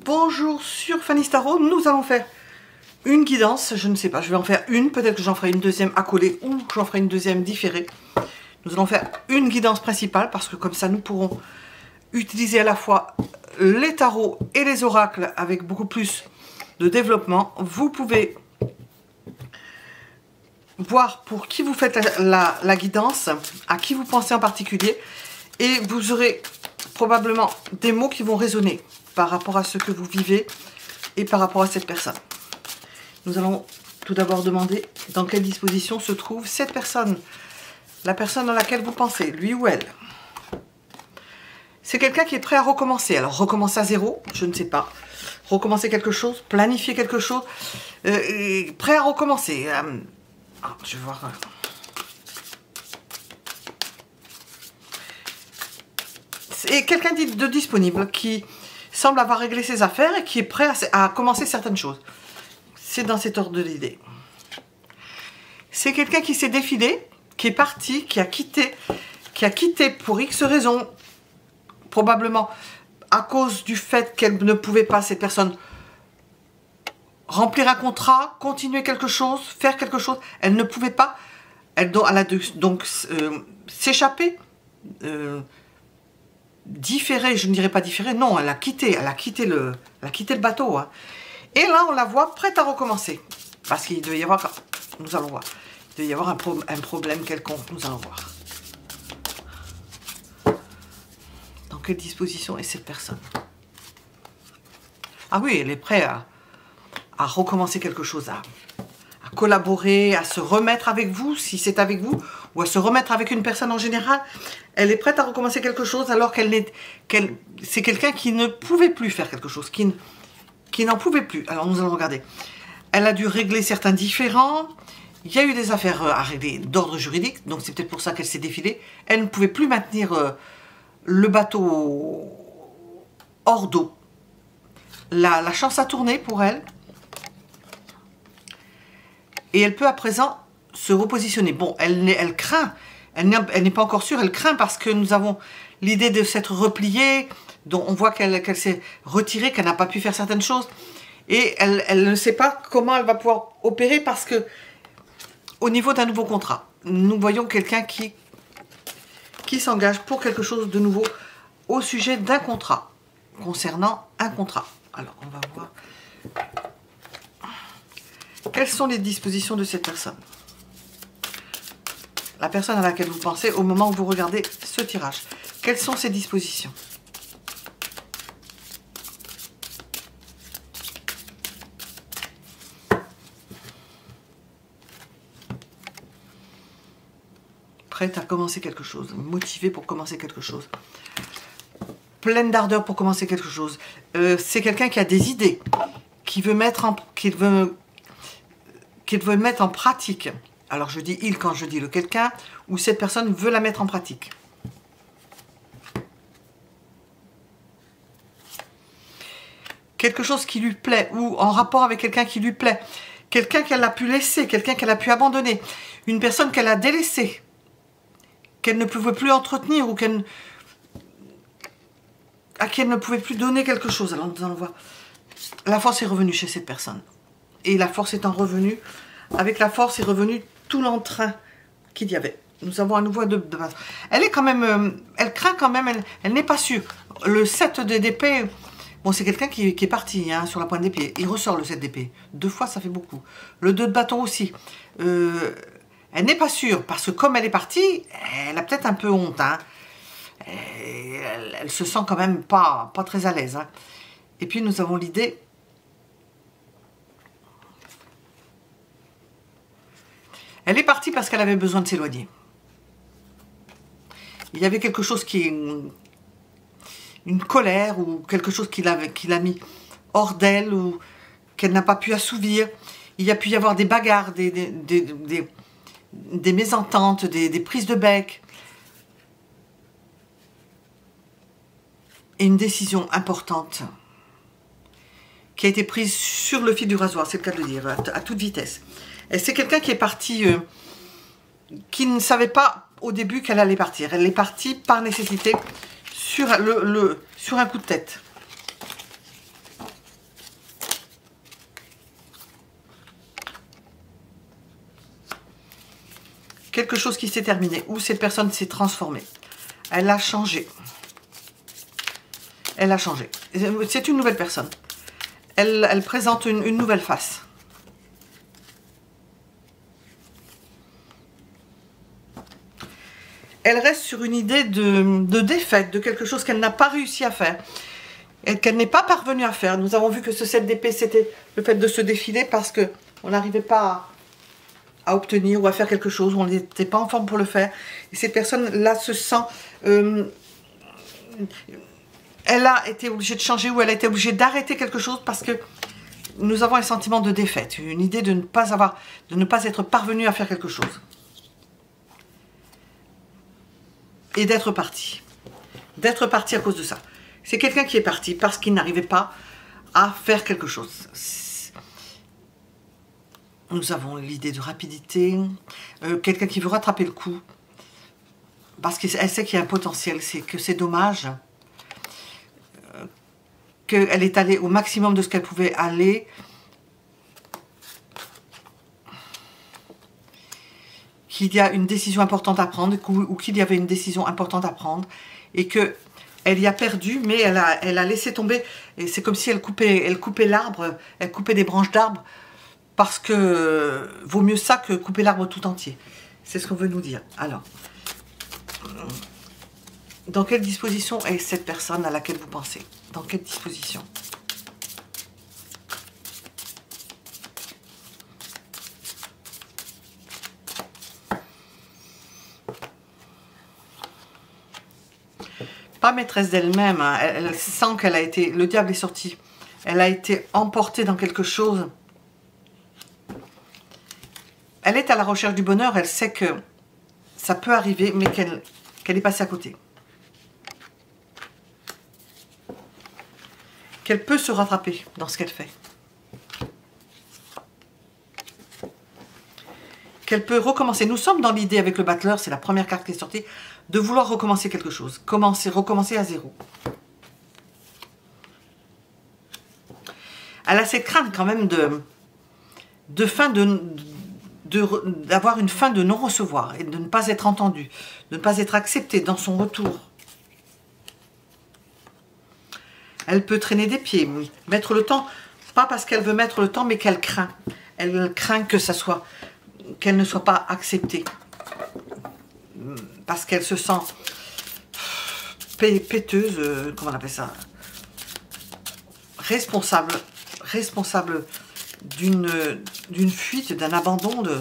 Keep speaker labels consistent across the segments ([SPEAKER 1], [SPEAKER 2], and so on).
[SPEAKER 1] Bonjour sur Fanny Tarot, nous allons faire une guidance, je ne sais pas, je vais en faire une, peut-être que j'en ferai une deuxième accolée ou j'en ferai une deuxième différée. Nous allons faire une guidance principale parce que comme ça nous pourrons utiliser à la fois les tarots et les oracles avec beaucoup plus de développement. Vous pouvez voir pour qui vous faites la guidance, à qui vous pensez en particulier, et vous aurez probablement des mots qui vont résonner par rapport à ce que vous vivez et par rapport à cette personne. Nous allons tout d'abord demander dans quelle disposition se trouve cette personne, la personne à laquelle vous pensez, lui ou elle. C'est quelqu'un qui est prêt à recommencer. Alors recommencer à zéro, je ne sais pas. Recommencer quelque chose, planifier quelque chose, prêt à recommencer. Je vais voir. C'est quelqu'un de disponible qui semble avoir réglé ses affaires et qui est prêt à commencer certaines choses. C'est dans cet ordre d'idée. C'est quelqu'un qui s'est défilé, qui est parti, qui a quitté pour X raisons, probablement à cause du fait qu'elle ne pouvait pas, cette personne, remplir un contrat, continuer quelque chose, faire quelque chose. Elle ne pouvait pas. Elle a dû donc s'échapper, différer, je ne dirais pas différer, non, elle a quitté le bateau. Hein. Et là, on la voit prête à recommencer. Parce qu'il devait y avoir, nous allons voir, il devait y avoir un problème quelconque, nous allons voir. Dans quelle disposition est cette personne? Ah oui, elle est prête à recommencer quelque chose, à collaborer, à se remettre avec vous, si c'est avec vous, ou à se remettre avec une personne en général. Elle est prête à recommencer quelque chose alors c'est quelqu'un qui ne pouvait plus faire quelque chose, qui n'en pouvait plus. Alors nous allons regarder. Elle a dû régler certains différends. Il y a eu des affaires à régler d'ordre juridique, donc c'est peut-être pour ça qu'elle s'est défilée. Elle ne pouvait plus maintenir le bateau hors d'eau. La chance a tourné pour elle. Et elle peut à présent se repositionner. Bon, elle craint, elle n'est pas encore sûre, elle craint parce que nous avons l'idée de s'être repliée, dont on voit qu'elle s'est retirée, qu'elle n'a pas pu faire certaines choses. Et elle ne sait pas comment elle va pouvoir opérer parce que au niveau d'un nouveau contrat, nous voyons quelqu'un qui s'engage pour quelque chose de nouveau au sujet d'un contrat, concernant un contrat. Alors, on va voir. Quelles sont les dispositions de cette personne? La personne à laquelle vous pensez au moment où vous regardez ce tirage. Quelles sont ses dispositions? Prête à commencer quelque chose, motivée pour commencer quelque chose, pleine d'ardeur pour commencer quelque chose. C'est quelqu'un qui a des idées, qui veut mettre en pratique. Alors je dis il quand je dis le quelqu'un, ou cette personne veut la mettre en pratique. Quelque chose qui lui plaît, ou en rapport avec quelqu'un qui lui plaît. Quelqu'un qu'elle a pu laisser, quelqu'un qu'elle a pu abandonner. Une personne qu'elle a délaissée, qu'elle ne pouvait plus entretenir, ou à qui elle ne pouvait plus donner quelque chose. Alors nous allons voir. La force est revenue chez cette personne. Et la force étant revenue, avec la force est revenu tout l'entrain qu'il y avait. Nous avons à nouveau de base. Elle est quand même, elle craint quand même, elle n'est pas sûre. Le 7 d'épée, bon c'est quelqu'un qui est parti hein, sur la pointe des pieds. Il ressort le 7 d'épée. 2 fois ça fait beaucoup. Le 2 de bâton aussi. Elle n'est pas sûre parce que comme elle est partie, elle a peut-être un peu honte. Hein. Elle se sent quand même pas très à l'aise. Hein. Et puis nous avons l'idée. Elle est partie parce qu'elle avait besoin de s'éloigner. Il y avait quelque chose une colère ou quelque chose qui l'a mis hors d'elle ou qu'elle n'a pas pu assouvir. Il a pu y avoir des bagarres, des mésententes, des prises de bec. Et une décision importante qui a été prise sur le fil du rasoir, c'est le cas de le dire, à toute vitesse. Et c'est quelqu'un qui est parti, qui ne savait pas au début qu'elle allait partir. Elle est partie par nécessité sur un coup de tête. quelque chose qui s'est terminé, ou cette personne s'est transformée. Elle a changé. Elle a changé. C'est une nouvelle personne. Elle présente une nouvelle face. Elle reste sur une idée de défaite, de quelque chose qu'elle n'a pas réussi à faire. Et qu'elle n'est pas parvenue à faire. Nous avons vu que ce 7 d'épée, c'était le fait de se défiler parce qu'on n'arrivait pas à obtenir ou à faire quelque chose, ou on n'était pas en forme pour le faire. Et cette personne-là se sent... elle a été obligée de changer, ou elle a été obligée d'arrêter quelque chose parce que nous avons un sentiment de défaite, une idée de ne pas être parvenue à faire quelque chose. Et d'être parti. D'être parti à cause de ça. C'est quelqu'un qui est parti parce qu'il n'arrivait pas à faire quelque chose. Nous avons l'idée de rapidité. Quelqu'un qui veut rattraper le coup. Parce qu'elle sait qu'il y a un potentiel. C'est que c'est dommage. Qu'elle est allée au maximum de ce qu'elle pouvait aller. Qu'il y a une décision importante à prendre, ou qu'il y avait une décision importante à prendre, et qu'elle y a perdu, mais elle a laissé tomber, et c'est comme si elle coupait l'arbre, elle coupait des branches d'arbre, parce que vaut mieux ça que couper l'arbre tout entier. C'est ce qu'on veut nous dire. Alors, dans quelle disposition est cette personne à laquelle vous pensez? Dans quelle disposition? Pas maîtresse d'elle-même, hein. Elle sent qu'elle a été... Le diable est sorti. Elle a été emportée dans quelque chose. Elle est à la recherche du bonheur. Elle sait que ça peut arriver, mais qu'elle est passée à côté. Qu'elle peut se rattraper dans ce qu'elle fait. Qu'elle peut recommencer. Nous sommes dans l'idée avec le battleur, c'est la première carte qui est sortie, de vouloir recommencer quelque chose. Recommencer à zéro. Elle a cette crainte quand même d'avoir une fin de non-recevoir et de ne pas être entendue, de ne pas être acceptée dans son retour. Elle peut traîner des pieds, mettre le temps, pas parce qu'elle veut mettre le temps, mais qu'elle craint. Elle craint que ça soit... qu'elle ne soit pas acceptée. Parce qu'elle se sent péteuse, comment on appelle ça? Responsable d'une fuite, d'un abandon de...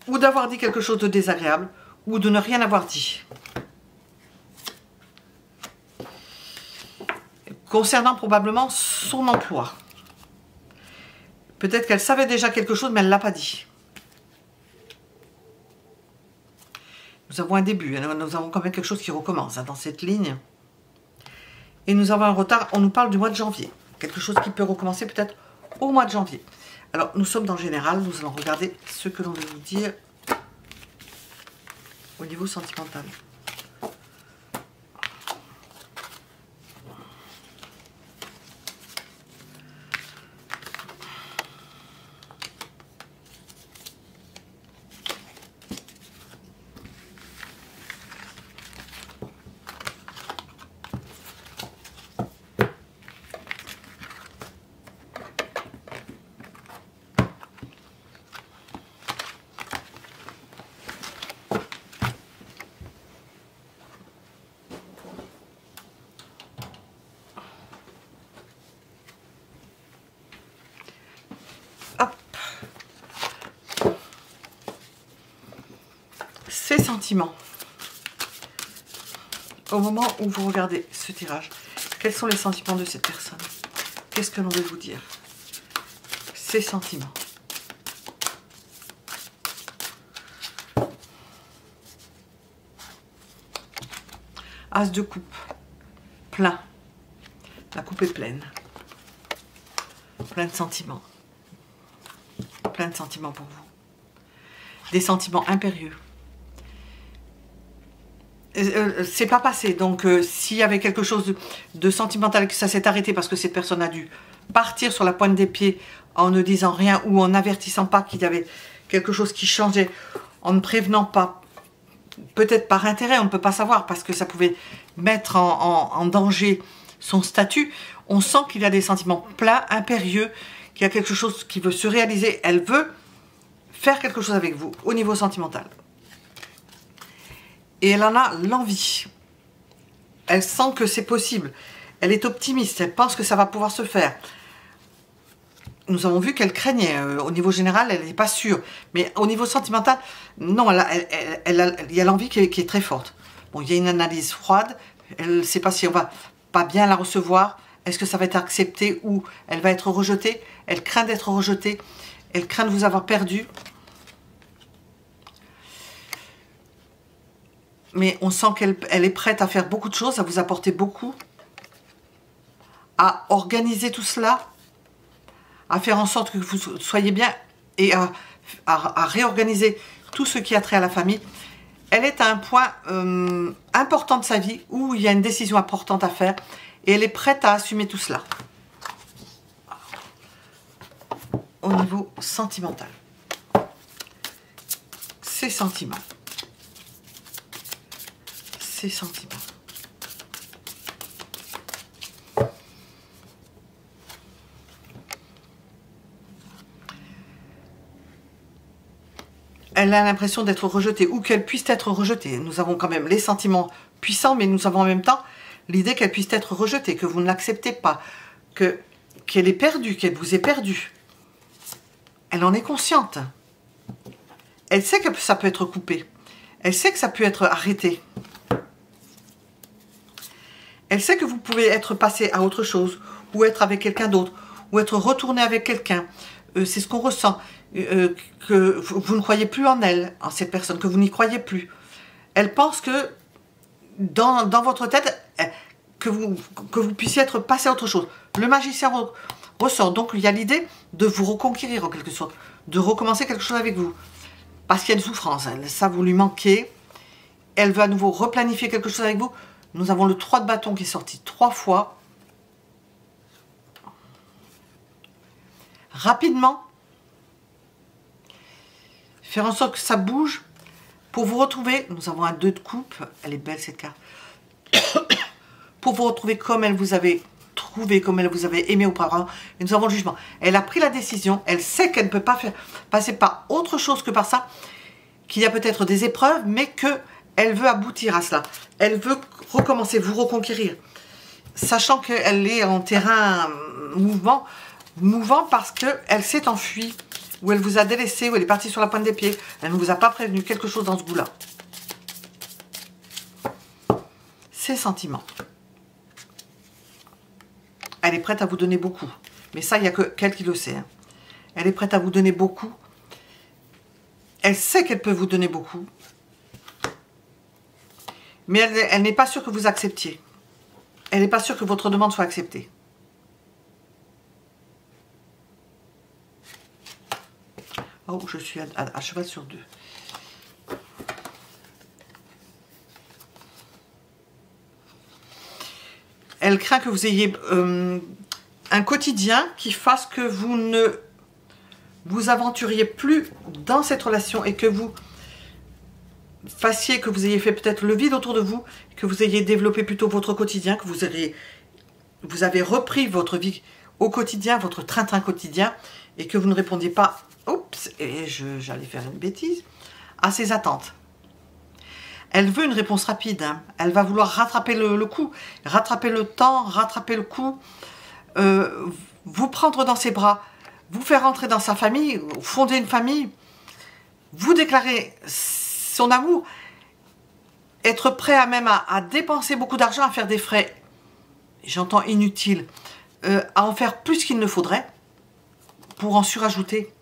[SPEAKER 1] Ou d'avoir dit quelque chose de désagréable, ou de ne rien avoir dit. Concernant probablement son emploi. Peut-être qu'elle savait déjà quelque chose, mais elle ne l'a pas dit. Nous avons un début, nous avons quand même quelque chose qui recommence dans cette ligne. Et nous avons un retard, on nous parle du mois de janvier. Quelque chose qui peut recommencer peut-être au mois de janvier. Alors, nous sommes dans le général, nous allons regarder ce que l'on veut vous dire au niveau sentimental. Ses sentiments. Au moment où vous regardez ce tirage, quels sont les sentiments de cette personne? Qu'est-ce que l'on veut vous dire? Ses sentiments. As de coupe. Plein. La coupe est pleine. Plein de sentiments. Plein de sentiments pour vous. Des sentiments impérieux. c'est pas passé. Donc, s'il y avait quelque chose de sentimental, que ça s'est arrêté parce que cette personne a dû partir sur la pointe des pieds en ne disant rien ou en n'avertissant pas qu'il y avait quelque chose qui changeait, en ne prévenant pas, peut-être par intérêt, on ne peut pas savoir, parce que ça pouvait mettre en danger son statut. On sent qu'il y a des sentiments pleins, impérieux, qu'il y a quelque chose qui veut se réaliser. Elle veut faire quelque chose avec vous au niveau sentimental. Et elle en a l'envie. Elle sent que c'est possible. Elle est optimiste. Elle pense que ça va pouvoir se faire. Nous avons vu qu'elle craignait. Au niveau général, elle n'est pas sûre. Mais au niveau sentimental, non, il y a l'envie qui est très forte. Bon, il y a une analyse froide. Elle ne sait pas si on va pas bien la recevoir. Est-ce que ça va être accepté ou elle va être rejetée? Elle craint d'être rejetée. Elle craint de vous avoir perdu. Mais on sent qu'elle est prête à faire beaucoup de choses, à vous apporter beaucoup, à organiser tout cela, à faire en sorte que vous soyez bien et à réorganiser tout ce qui a trait à la famille. Elle est à un point important de sa vie où il y a une décision importante à faire et elle est prête à assumer tout cela. Au niveau sentimental. Ses sentiments. Ses sentiments. Elle a l'impression d'être rejetée ou qu'elle puisse être rejetée. Nous avons quand même les sentiments puissants, mais nous avons en même temps l'idée qu'elle puisse être rejetée, que vous ne l'acceptez pas, qu'elle est perdue, qu'elle vous ait perdu. Elle en est consciente. Elle sait que ça peut être coupé. Elle sait que ça peut être arrêté. Elle sait que vous pouvez être passé à autre chose, ou être avec quelqu'un d'autre, ou être retourné avec quelqu'un. C'est ce qu'on ressent. Que vous ne croyez plus en elle, en cette personne, que vous n'y croyez plus. Elle pense que dans votre tête, que vous puissiez être passé à autre chose. Le magicien ressort. Donc il y a l'idée de vous reconquérir en quelque sorte, de recommencer quelque chose avec vous. Parce qu'il y a une souffrance, ça vous lui manquez. Elle veut à nouveau replanifier quelque chose avec vous. Nous avons le 3 de bâton qui est sorti 3 fois. Rapidement. Faire en sorte que ça bouge. Pour vous retrouver, nous avons un 2 de coupe. Elle est belle cette carte. Pour vous retrouver comme elle vous avait trouvé, comme elle vous avait aimé auparavant. Et nous avons le jugement. Elle a pris la décision. Elle sait qu'elle ne peut pas passer par autre chose que par ça. Qu'il y a peut-être des épreuves, mais qu'elle veut aboutir à cela. Elle veut recommencer, vous reconquérir. Sachant qu'elle est en terrain mouvant parce qu'elle s'est enfuie. Ou elle vous a délaissé, ou elle est partie sur la pointe des pieds. Elle ne vous a pas prévenu quelque chose dans ce goût-là. Ses sentiments. Elle est prête à vous donner beaucoup. Mais ça, il n'y a que qu'elle qui le sait. Hein. Elle est prête à vous donner beaucoup. Elle sait qu'elle peut vous donner beaucoup. Mais elle n'est pas sûre que vous acceptiez. Elle n'est pas sûre que votre demande soit acceptée. Oh, je suis à cheval sur 2. Elle craint que vous ayez un quotidien qui fasse que vous ne vous aventuriez plus dans cette relation et que vous fassiez, que vous ayez fait peut-être le vide autour de vous, que vous ayez développé plutôt votre quotidien, que vous avez repris votre vie au quotidien, votre train-train quotidien, et que vous ne répondiez pas, oups, et j'allais faire une bêtise, à ses attentes. Elle veut une réponse rapide, hein. Elle va vouloir rattraper le coup, rattraper le temps, rattraper le coup, vous prendre dans ses bras, vous faire entrer dans sa famille, fonder une famille, vous déclarer son amour, être prêt à dépenser beaucoup d'argent, à faire des frais, j'entends inutiles, à en faire plus qu'il ne faudrait, pour en surajouter,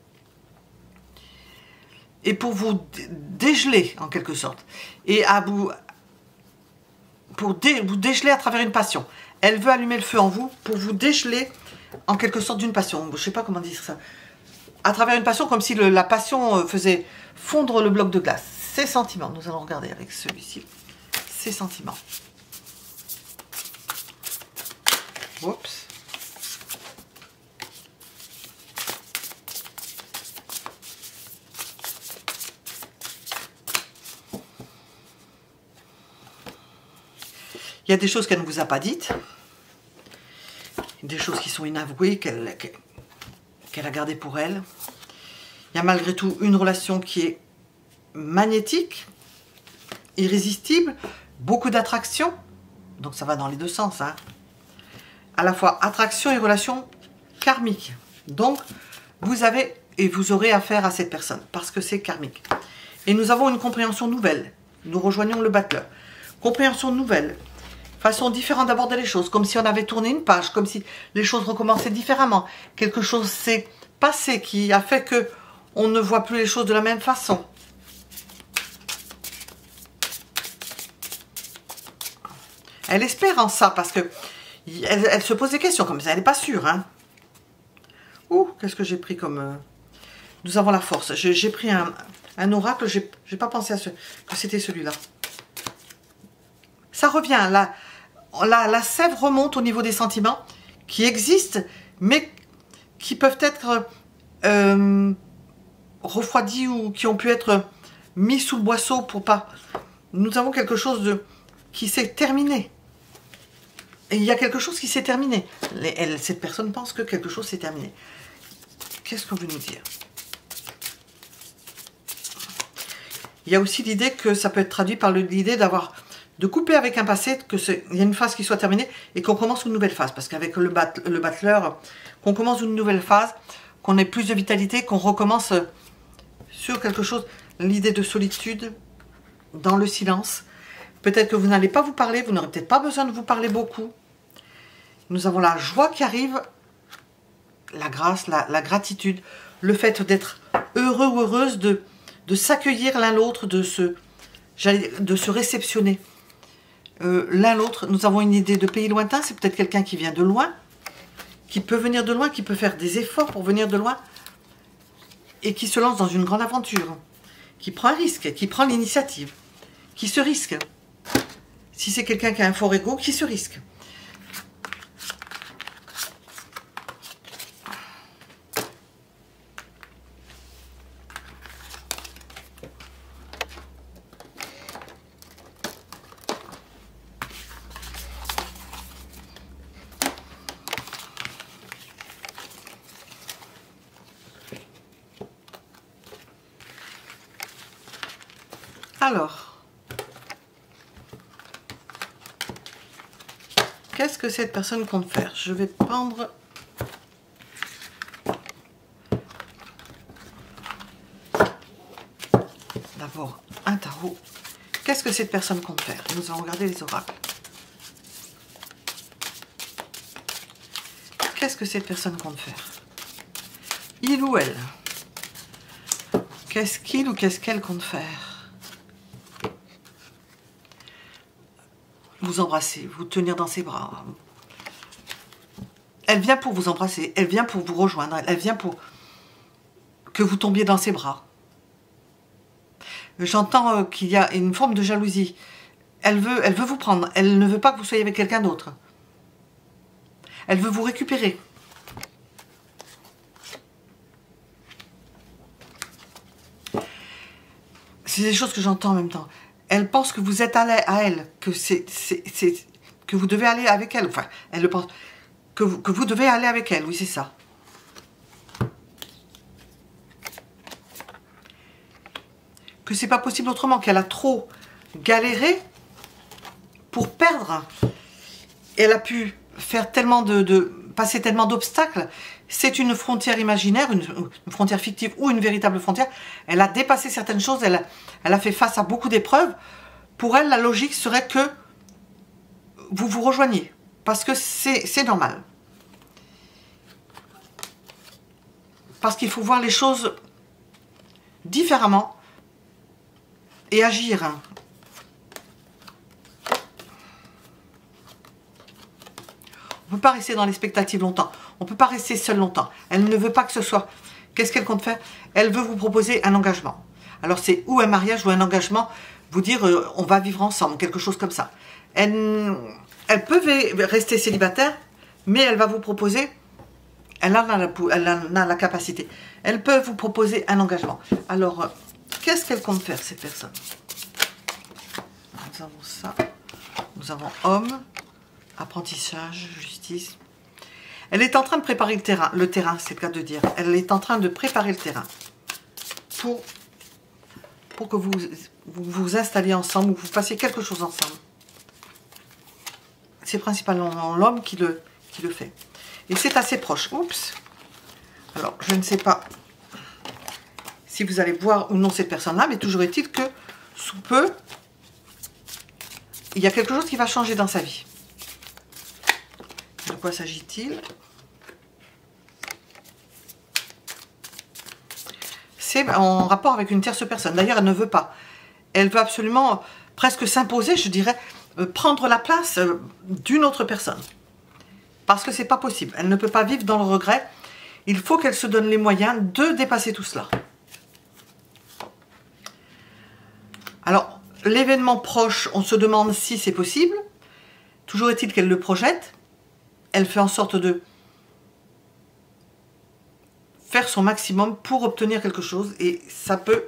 [SPEAKER 1] et pour vous dégeler en quelque sorte, et pour vous dégeler à travers une passion. Elle veut allumer le feu en vous pour vous dégeler en quelque sorte d'une passion. Je ne sais pas comment dire ça. À travers une passion, comme si la passion faisait fondre le bloc de glace. Ses sentiments, nous allons regarder avec celui-ci. Ses ses sentiments. Oups. Il y a des choses qu'elle ne vous a pas dites, des choses qui sont inavouées, qu'elle a gardées pour elle. Il y a malgré tout une relation qui est magnétique, irrésistible, beaucoup d'attraction, donc ça va dans les deux sens, hein. À la fois attraction et relation karmique. Donc vous avez et vous aurez affaire à cette personne, parce que c'est karmique. Et nous avons une compréhension nouvelle, nous rejoignons le battleur. Compréhension nouvelle. Façon différente d'aborder les choses, comme si on avait tourné une page, comme si les choses recommençaient différemment. Quelque chose s'est passé qui a fait que on ne voit plus les choses de la même façon. Elle espère en ça, parce que elle se pose des questions comme ça, elle n'est pas sûre. Hein. Ouh, qu'est-ce que j'ai pris comme... Nous avons la force. J'ai pris un oracle, j'ai pas pensé à que c'était celui-là. Ça revient, la sève remonte au niveau des sentiments qui existent, mais qui peuvent être refroidis ou qui ont pu être mis sous le boisseau pour pas... Nous avons quelque chose qui s'est terminé. Et il y a quelque chose qui s'est terminé. Cette personne pense que quelque chose s'est terminé. Qu'est-ce qu'on veut nous dire? Il y a aussi l'idée que ça peut être traduit par l'idée de couper avec un passé, qu'il y a une phase qui soit terminée et qu'on commence une nouvelle phase. Parce qu'avec le battleur, qu'on commence une nouvelle phase, qu'on ait plus de vitalité, qu'on recommence sur quelque chose, l'idée de solitude, dans le silence. Peut-être que vous n'allez pas vous parler, vous n'aurez peut-être pas besoin de vous parler beaucoup. Nous avons la joie qui arrive, la grâce, la gratitude, le fait d'être heureux ou heureuse, de s'accueillir l'un l'autre, de se réceptionner l'un l'autre. Nous avons une idée de pays lointain, c'est peut-être quelqu'un qui vient de loin, qui peut venir de loin, qui peut faire des efforts pour venir de loin, et qui se lance dans une grande aventure, qui prend un risque, qui prend l'initiative, qui se risque. Si c'est quelqu'un qui a un fort ego, qui se risque. Alors, qu'est-ce que cette personne compte faire? Je vais prendre d'abord un tarot. Qu'est-ce que cette personne compte faire? Nous allons regarder les oracles. Qu'est-ce que cette personne compte faire? Il ou elle? Qu'est-ce qu'il ou qu'est-ce qu'elle compte faire? Vous embrasser, vous tenir dans ses bras. Elle vient pour vous embrasser, elle vient pour vous rejoindre, elle vient pour que vous tombiez dans ses bras. J'entends qu'il y a une forme de jalousie. Elle veut vous prendre, elle ne veut pas que vous soyez avec quelqu'un d'autre. Elle veut vous récupérer. C'est des choses que j'entends en même temps. Elle pense que vous êtes à elle, que que vous devez aller avec elle. Enfin, elle le pense. Que vous devez aller avec elle, oui, c'est ça. Que c'est pas possible autrement, qu'elle a trop galéré pour perdre. Elle a pu faire tellement passer tellement d'obstacles. C'est une frontière imaginaire, une frontière fictive ou une véritable frontière. Elle a dépassé certaines choses, elle a fait face à beaucoup d'épreuves. Pour elle, la logique serait que vous vous rejoigniez. Parce que c'est normal. Parce qu'il faut voir les choses différemment et agir. On ne peut pas rester dans l'expectative longtemps. On ne peut pas rester seul longtemps. Elle ne veut pas que ce soit... Qu'est-ce qu'elle compte faire? Elle veut vous proposer un engagement. Alors c'est ou un mariage ou un engagement vous dire on va vivre ensemble, quelque chose comme ça. Elle peut rester célibataire, mais elle va vous proposer, elle en a la capacité, elle peut vous proposer un engagement. Alors, qu'est-ce qu'elle compte faire, cette personne? Nous avons ça, nous avons homme, apprentissage, justice. Elle est en train de préparer le terrain, c'est le cas de dire. Elle est en train de préparer le terrain pour que vous vous installiez ensemble ou que vous fassiez quelque chose ensemble. C'est principalement l'homme qui le fait. Et c'est assez proche. Oups. Alors, je ne sais pas si vous allez voir ou non cette personne-là, mais toujours est-il que sous peu, il y a quelque chose qui va changer dans sa vie. De quoi s'agit-il? C'est en rapport avec une tierce personne. D'ailleurs, elle ne veut pas. Elle veut absolument presque s'imposer, je dirais, prendre la place d'une autre personne. Parce que c'est pas possible. Elle ne peut pas vivre dans le regret. Il faut qu'elle se donne les moyens de dépasser tout cela. Alors, l'événement proche, on se demande si c'est possible. Toujours est-il qu'elle le projette. Elle fait en sorte de faire son maximum pour obtenir quelque chose. Et ça peut...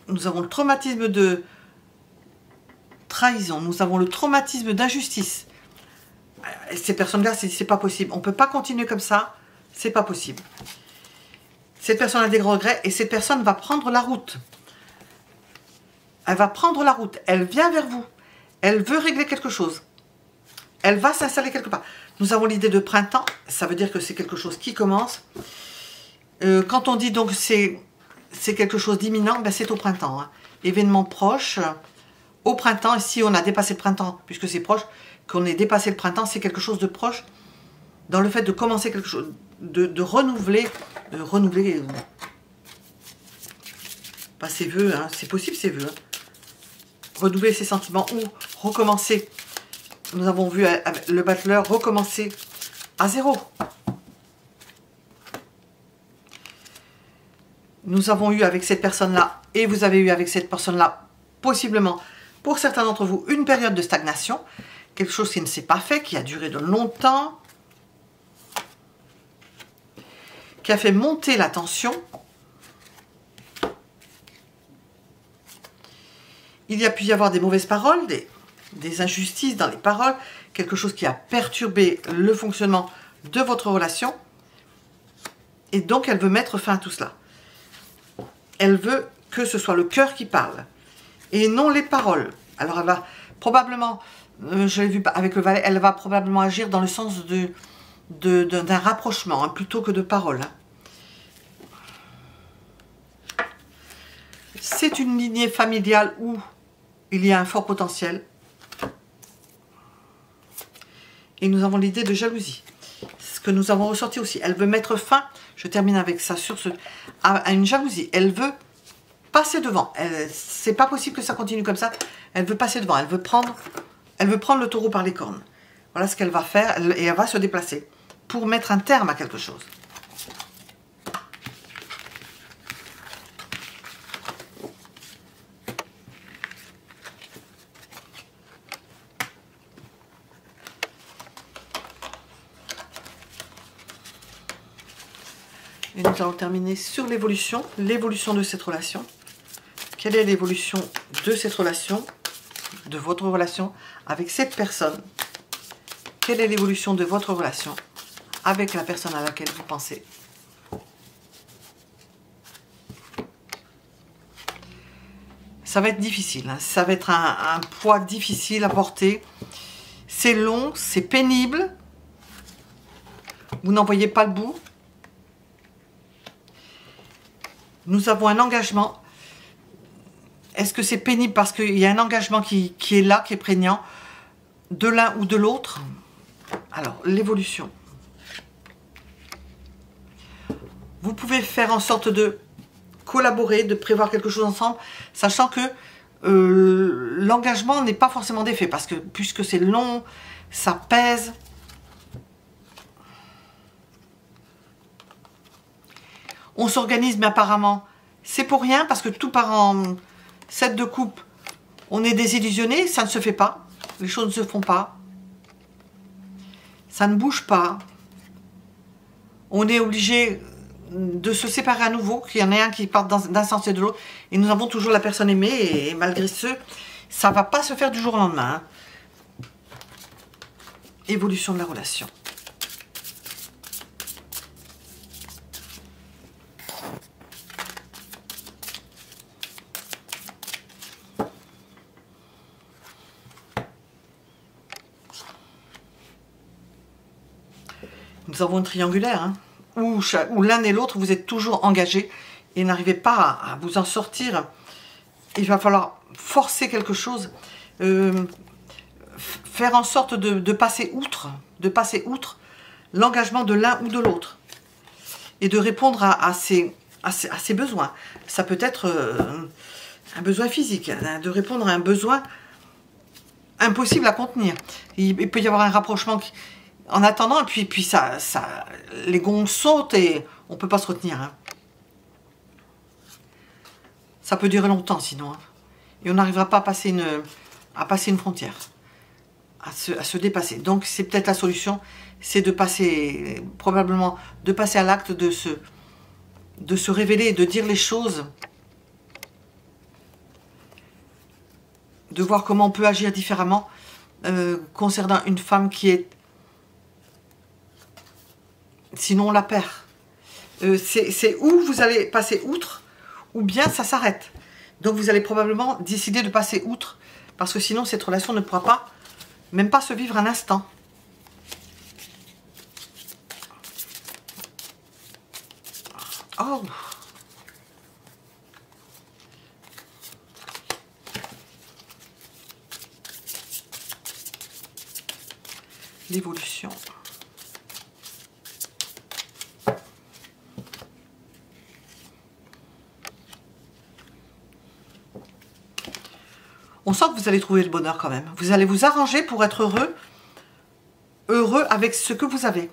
[SPEAKER 1] Nous avons le traumatisme de trahison. Nous avons le traumatisme d'injustice. Ces personnes-là, c'est pas possible. On ne peut pas continuer comme ça. C'est pas possible. Cette personne a des regrets et cette personne va prendre la route. Elle va prendre la route. Elle vient vers vous. Elle veut régler quelque chose. Elle va s'installer quelque part. Nous avons l'idée de printemps. Ça veut dire que c'est quelque chose qui commence. Quand on dit donc c'est quelque chose d'imminent, ben c'est au printemps. Hein. Événement proche. Au printemps, et si on a dépassé le printemps, puisque c'est proche, qu'on ait dépassé le printemps, c'est quelque chose de proche dans le fait de commencer quelque chose, de renouveler, pas ses voeux, hein, c'est possible ses voeux, hein. Renouveler ses sentiments ou recommencer. Nous avons vu avec le battleur recommencer à zéro. Nous avons eu avec cette personne-là, et vous avez eu avec cette personne-là, possiblement, pour certains d'entre vous, une période de stagnation, quelque chose qui ne s'est pas fait, qui a duré de longtemps, qui a fait monter la tension. Il y a pu y avoir des mauvaises paroles, des injustices dans les paroles, quelque chose qui a perturbé le fonctionnement de votre relation. Et donc, elle veut mettre fin à tout cela. Elle veut que ce soit le cœur qui parle et non les paroles. Alors, elle va probablement, je l'ai vu avec le valet, elle va probablement agir dans le sens d'un rapprochement, hein, plutôt que de paroles. Hein. C'est une lignée familiale où il y a un fort potentiel. Et nous avons l'idée de jalousie. Ce que nous avons ressorti aussi. Elle veut mettre fin, je termine avec ça, à une jalousie. Elle veut passer devant. C'est pas possible que ça continue comme ça. Elle veut passer devant. Elle veut prendre le taureau par les cornes. Voilà ce qu'elle va faire. Et elle va se déplacer pour mettre un terme à quelque chose. Et nous allons terminer sur l'évolution de cette relation. Quelle est l'évolution de cette relation, de votre relation avec cette personne? Quelle est l'évolution de votre relation avec la personne à laquelle vous pensez? Ça va être difficile, hein. Ça va être un poids difficile à porter. C'est long, c'est pénible. Vous n'en voyez pas le bout. Nous avons un engagement. Est-ce que c'est pénible parce qu'il y a un engagement qui est là, qui est prégnant, de l'un ou de l'autre? Alors, l'évolution. Vous pouvez faire en sorte de collaborer, de prévoir quelque chose ensemble, sachant que l'engagement n'est pas forcément d'effet, parce que puisque c'est long, ça pèse. On s'organise, mais apparemment, c'est pour rien, parce que tout part 7 de coupe, on est désillusionné, ça ne se fait pas. Les choses ne se font pas. Ça ne bouge pas. On est obligé de se séparer à nouveau, qu'il y en ait un qui parte d'un sens et de l'autre. Et nous avons toujours la personne aimée, et malgré ce, ça ne va pas se faire du jour au lendemain. Hein. Évolution de la relation. Nous avons une triangulaire, hein, où l'un et l'autre, vous êtes toujours engagés et n'arrivez pas à vous en sortir. Il va falloir forcer quelque chose, faire en sorte de passer outre l'engagement de l'un ou de l'autre et de répondre à ses besoins. Ça peut être un besoin physique, hein, de répondre à un besoin impossible à contenir. Il peut y avoir un rapprochement en attendant, et puis les gonds sautent et on ne peut pas se retenir. Hein. Ça peut durer longtemps sinon. Hein. Et on n'arrivera pas à passer une frontière, à se dépasser. Donc c'est peut-être la solution, c'est de passer, probablement, de passer à l'acte, de se révéler, de dire les choses, de voir comment on peut agir différemment concernant une femme qui est... Sinon on la perd. C'est où vous allez passer outre, ou bien ça s'arrête. Donc vous allez probablement décider de passer outre, parce que sinon cette relation ne pourra pas, même pas se vivre un instant. Oh! L'évolution. On sent que vous allez trouver le bonheur quand même. Vous allez vous arranger pour être heureux avec ce que vous avez.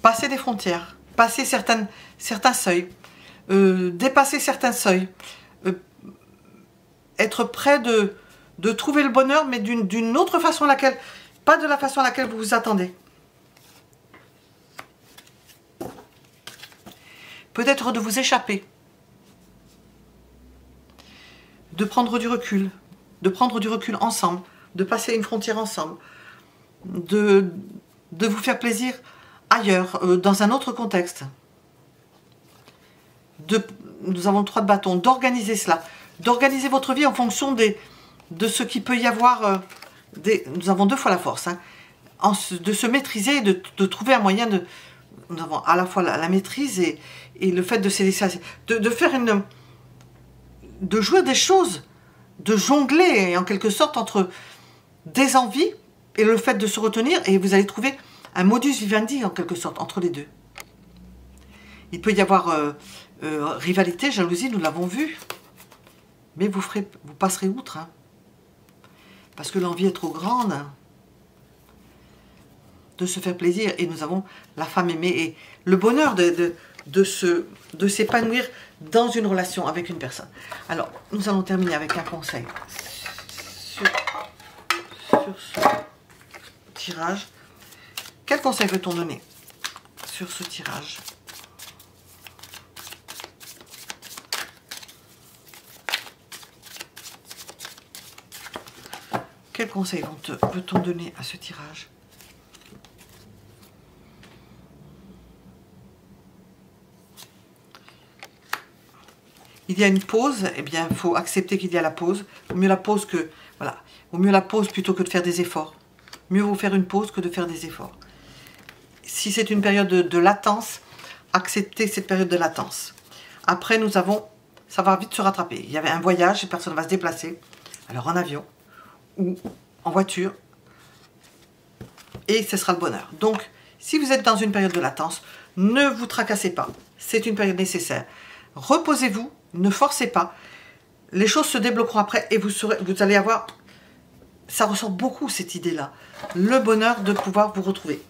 [SPEAKER 1] Passer des frontières, passer certains seuils, dépasser certains seuils, être prêt de trouver le bonheur, mais d'une autre façon pas de la façon à laquelle vous vous attendez. Peut-être de vous échapper, de prendre du recul ensemble, de passer une frontière ensemble, de vous faire plaisir ailleurs, dans un autre contexte. Nous avons le 3 de bâton, d'organiser cela, d'organiser votre vie en fonction de ce qu'il peut y avoir. Nous avons 2 fois la force, hein, de se maîtriser, de trouver un moyen de... Nous avons à la fois la maîtrise et le fait de se laisser, de faire de jouer des choses, de jongler en quelque sorte entre des envies et le fait de se retenir, et vous allez trouver un modus vivendi en quelque sorte entre les deux. Il peut y avoir rivalité, jalousie, nous l'avons vu, mais vous passerez outre, hein, parce que l'envie est trop grande de se faire plaisir, et nous avons la femme aimée et le bonheur de s'épanouir dans une relation avec une personne. Alors, nous allons terminer avec un conseil sur ce tirage. Quel conseil veut-on donner sur ce tirage? Quel conseil peut-on donner à ce tirage? Il y a une pause, eh bien, il faut accepter qu'il y a la pause. Vaut mieux la pause que... Voilà. Vaut mieux la pause plutôt que de faire des efforts. Mieux vaut faire une pause que de faire des efforts. Si c'est une période de latence, acceptez cette période de latence. Après, ça va vite se rattraper. Il y avait un voyage, personne ne va se déplacer. Alors en avion ou en voiture. Et ce sera le bonheur. Donc, si vous êtes dans une période de latence, ne vous tracassez pas. C'est une période nécessaire. Reposez-vous. Ne forcez pas. Les choses se débloqueront après et vous allez avoir... Ça ressort beaucoup cette idée-là. Le bonheur de pouvoir vous retrouver.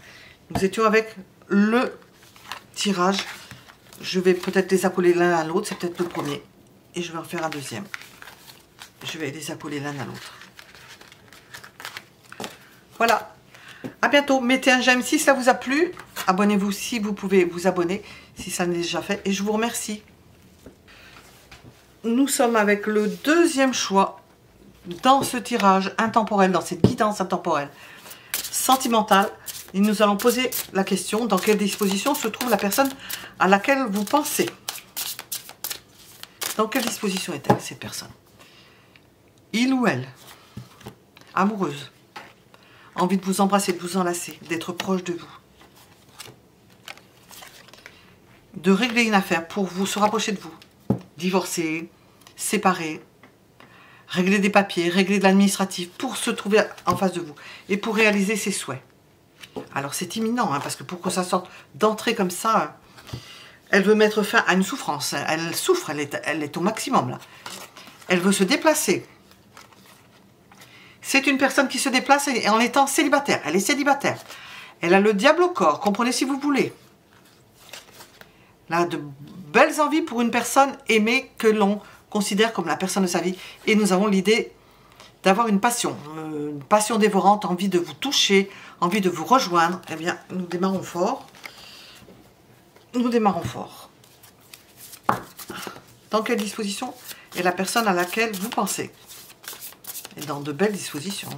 [SPEAKER 1] Nous étions avec le tirage Je vais peut-être les appeler l'un à l'autre, c'est peut-être le premier. Et je vais en faire un deuxième. Je vais les appeler l'un à l'autre. Voilà. À bientôt. Mettez un j'aime si ça vous a plu. Abonnez-vous si vous pouvez vous abonner, si ça n'est déjà fait. Et je vous remercie. Nous sommes avec le deuxième choix dans ce tirage intemporel, dans cette guidance intemporelle sentimentale. Et nous allons poser la question, dans quelle disposition se trouve la personne à laquelle vous pensez? Dans quelle disposition est-elle, cette personne? Il ou elle? Amoureuse? Envie de vous embrasser, de vous enlacer, d'être proche de vous? De régler une affaire pour vous se rapprocher de vous? Divorcer, séparer, régler des papiers, régler de l'administratif pour se trouver en face de vous et pour réaliser ses souhaits. Alors c'est imminent, hein, parce que pour que ça sorte d'entrée comme ça, elle veut mettre fin à une souffrance. Elle souffre, elle est au maximum là. Elle veut se déplacer. C'est une personne qui se déplace en étant célibataire. Elle est célibataire. Elle a le diable au corps, comprenez si vous voulez. Elle a de belles envies pour une personne aimée que l'on considère comme la personne de sa vie. Et nous avons l'idée d'avoir une passion dévorante, envie de vous toucher, envie de vous rejoindre. Eh bien, nous démarrons fort. Nous démarrons fort. Dans quelle disposition est la personne à laquelle vous pensez? Et dans de belles dispositions.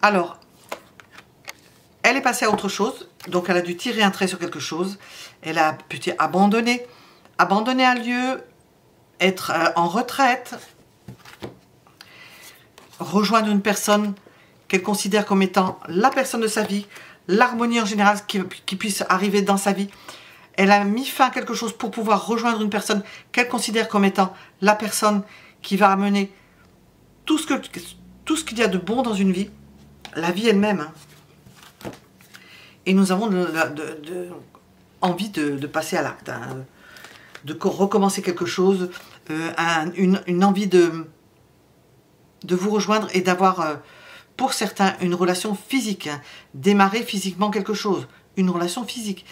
[SPEAKER 1] Alors, elle est passée à autre chose. Donc, elle a dû tirer un trait sur quelque chose. Elle a pu abandonner un lieu, être en retraite, rejoindre une personne qu'elle considère comme étant la personne de sa vie, l'harmonie en général qui puisse arriver dans sa vie. Elle a mis fin à quelque chose pour pouvoir rejoindre une personne qu'elle considère comme étant la personne qui va amener tout ce qu'il y a de bon dans une vie, la vie elle-même. Hein. Et nous avons envie de passer à l'acte, hein, de recommencer quelque chose, une envie de vous rejoindre et d'avoir, pour certains, une relation physique, hein, démarrer physiquement quelque chose, une relation physique,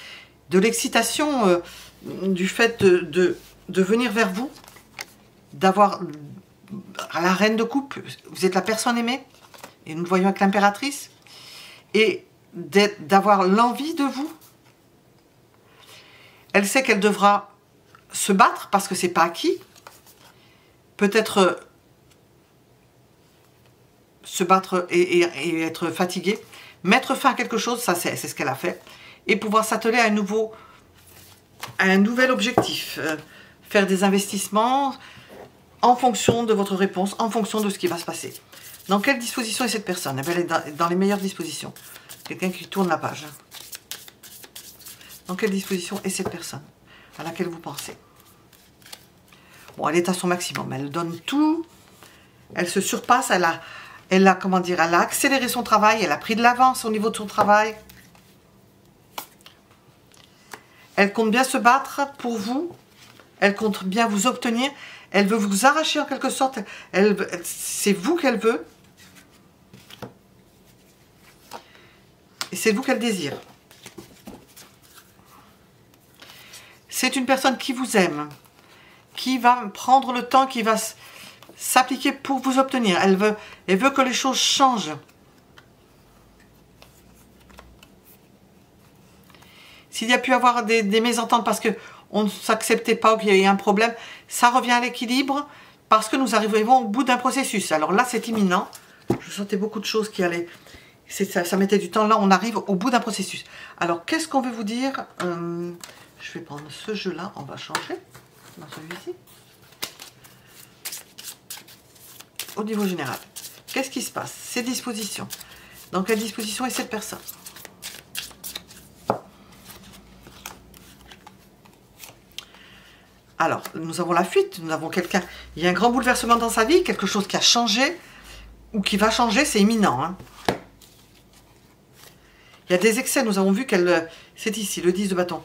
[SPEAKER 1] de l'excitation du fait de venir vers vous, d'avoir à la reine de coupe, vous êtes la personne aimée, et nous le voyons avec l'impératrice, et d'avoir l'envie de vous. Elle sait qu'elle devra se battre parce que c'est pas acquis. Peut-être se battre et être fatiguée. Mettre fin à quelque chose, ça c'est ce qu'elle a fait. Et pouvoir s'atteler à un nouvel objectif. Faire des investissements en fonction de votre réponse, en fonction de ce qui va se passer. Dans quelle disposition est cette personne? Eh bien, elle est dans les meilleures dispositions. Quelqu'un qui tourne la page. Dans quelle disposition est cette personne à laquelle vous pensez? Bon, elle est à son maximum. Elle donne tout. Elle se surpasse. Elle a accéléré son travail. Elle a pris de l'avance au niveau de son travail. Elle compte bien se battre pour vous. Elle compte bien vous obtenir. Elle veut vous arracher en quelque sorte. C'est vous qu'elle veut. Et c'est vous qu'elle désire. C'est une personne qui vous aime, qui va prendre le temps, qui va s'appliquer pour vous obtenir. Elle veut que les choses changent. S'il y a pu avoir des mésententes parce qu'on ne s'acceptait pas ou qu'il y a eu un problème, ça revient à l'équilibre parce que nous arrivons au bout d'un processus. Alors là, c'est imminent. Je sentais beaucoup de choses qui allaient... Ça mettait du temps. Là, on arrive au bout d'un processus. Alors, qu'est-ce qu'on veut vous dire? Je vais prendre ce jeu-là. On va changer dans celui-ci. Au niveau général, qu'est-ce qui se passe? Ces dispositions. Dans quelle disposition est cette personne? Alors, nous avons la fuite. Nous avons quelqu'un... Il y a un grand bouleversement dans sa vie. Quelque chose qui a changé ou qui va changer. C'est imminent, hein. Il y a des excès, nous avons vu qu'elle... C'est ici, le 10 de bâton.